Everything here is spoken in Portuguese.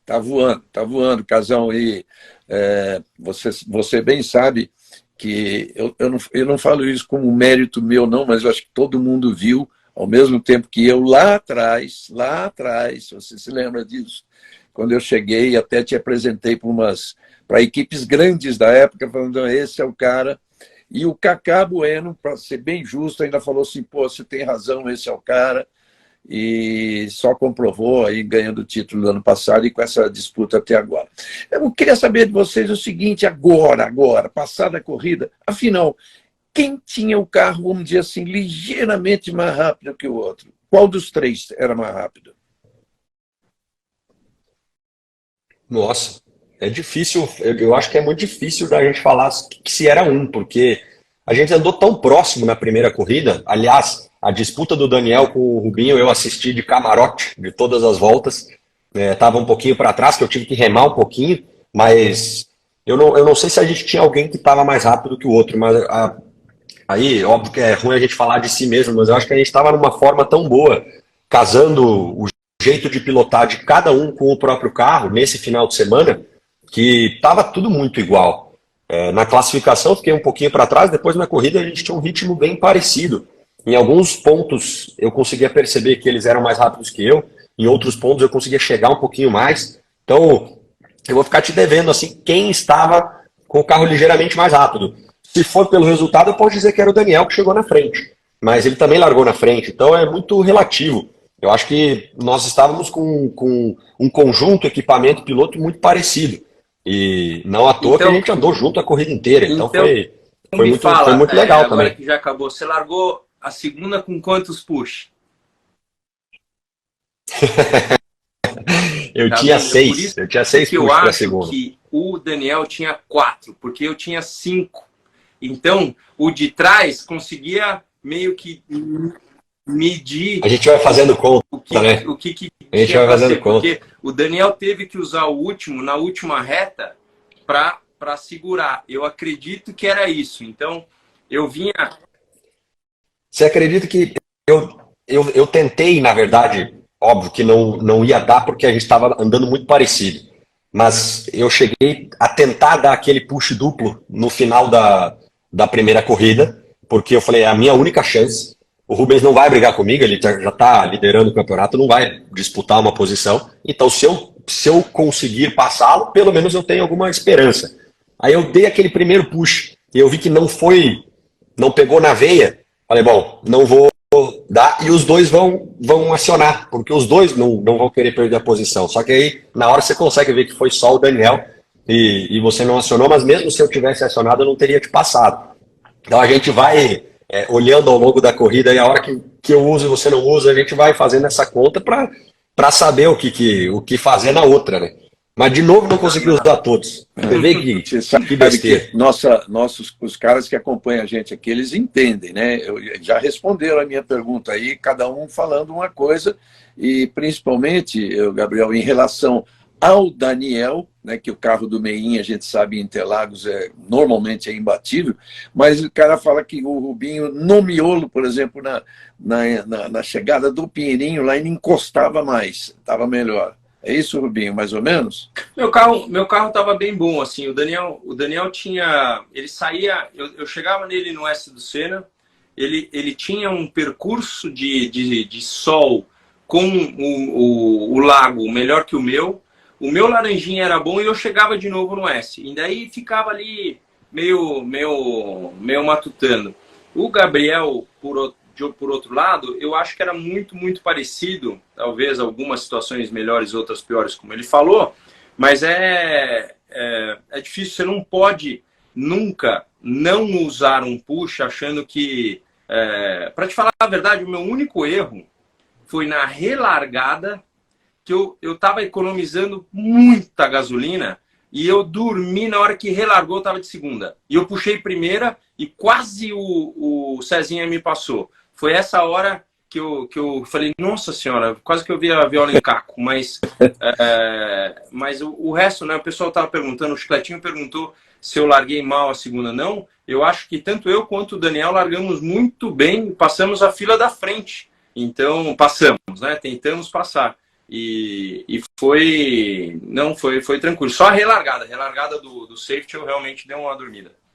Tá voando, Casão. E você bem sabe que eu não falo isso como mérito meu, não, mas eu acho que todo mundo viu, ao mesmo tempo que eu lá atrás, você se lembra disso, quando eu cheguei, até te apresentei para equipes grandes da época, falando, esse é o cara. E o Cacá Bueno, para ser bem justo, ainda falou assim, pô, você tem razão, esse é o cara. E só comprovou aí ganhando o título do ano passado e com essa disputa até agora. Eu queria saber de vocês o seguinte, agora, passada a corrida, afinal, quem tinha o carro, vamos dizer assim, ligeiramente mais rápido que o outro? Qual dos três era mais rápido? Nossa, é difícil, eu acho que é muito difícil da gente falar que se era um, porque a gente andou tão próximo na primeira corrida. Aliás, a disputa do Daniel com o Rubinho eu assisti de camarote de todas as voltas. Tava um pouquinho para trás, que eu tive que remar um pouquinho, mas eu não sei se a gente tinha alguém que estava mais rápido que o outro, mas aí, óbvio que é ruim a gente falar de si mesmo, mas eu acho que a gente estava numa forma tão boa, casando o jeito de pilotar de cada um com o próprio carro nesse final de semana, que estava tudo muito igual. Na classificação eu fiquei um pouquinho para trás, depois na corrida a gente tinha um ritmo bem parecido. Em alguns pontos eu conseguia perceber que eles eram mais rápidos que eu, em outros pontos eu conseguia chegar um pouquinho mais. Então eu vou ficar te devendo assim quem estava com o carro ligeiramente mais rápido. Se for pelo resultado, eu posso dizer que era o Daniel que chegou na frente. Mas ele também largou na frente, então é muito relativo. Eu acho que nós estávamos com um conjunto, equipamento, piloto muito parecido. E não à toa que a Então, gente andou junto a corrida inteira. Então então me foi fala, muito legal agora também. que já acabou, você largou a segunda com quantos push? Eu Tá tinha vendo? É por seis. isso Eu tinha seis que eu push para a acho segunda. que o Daniel tinha 4, porque eu tinha 5. Então, o de trás conseguia meio que medir A gente vai fazendo conta, né? que A gente tinha vai para fazendo ser, conta. porque o Daniel teve que usar o último na última reta para segurar. Eu acredito que era isso. Então, eu vinha. Você acredita que eu tentei, na verdade, óbvio que não ia dar porque a gente estava andando muito parecido. Mas eu cheguei a tentar dar aquele push duplo no final da primeira corrida, porque eu falei, é a minha única chance. O Rubens não vai brigar comigo, ele já está liderando o campeonato, não vai disputar uma posição. Então, se eu conseguir passá-lo, pelo menos eu tenho alguma esperança. Aí eu dei aquele primeiro push e eu vi que não pegou na veia. Falei, bom, não vou dar, e os dois vão acionar, porque os dois não vão querer perder a posição. Só que aí, na hora, você consegue ver que foi só o Daniel e você não acionou, mas mesmo se eu tivesse acionado, eu não teria te passado. Então a gente vai olhando ao longo da corrida e a hora que eu uso e você não usa, a gente vai fazendo essa conta para saber o que fazer na outra, né? Mas de novo não consegui usar todos. Você vê Você que sabe que besteira. os caras que acompanham a gente aqui, eles entendem, né? Já responderam a minha pergunta aí, cada um falando uma coisa, e principalmente, Gabriel, em relação ao Daniel, né, que o carro do Meinha, a gente sabe, em Interlagos normalmente é imbatível, mas o cara fala que o Rubinho, no miolo, por exemplo, na chegada do Pinheirinho, lá ele encostava mais, estava melhor. É isso, Rubinho, mais ou menos? Meu carro estava bem bom, assim. O Daniel tinha, ele saía, eu chegava nele no S do Senna, ele tinha um percurso de sol com o lago melhor que o meu. O meu laranjinha era bom e eu chegava de novo no S. E daí ficava ali meio matutando. O Gabriel, por outro lado, eu acho que era muito, muito parecido. Talvez algumas situações melhores, outras piores, como ele falou. Mas é difícil. Você não pode nunca não usar um push achando que... para te falar a verdade, o meu único erro foi na relargada, que eu estava economizando muita gasolina e eu dormi na hora que relargou, eu estava de segunda. E eu puxei primeira e quase o Cezinha me passou. Foi essa hora que eu falei, nossa senhora, quase que eu vi a viola em caco. Mas o resto, né? O pessoal estava perguntando, o Chicletinho perguntou se eu larguei mal a segunda. Não, eu acho que tanto eu quanto o Daniel largamos muito bem, passamos a fila da frente. Então, passamos, né? Tentamos passar. E foi, não, foi tranquilo. Só a relargada do safety eu realmente dei uma dormida.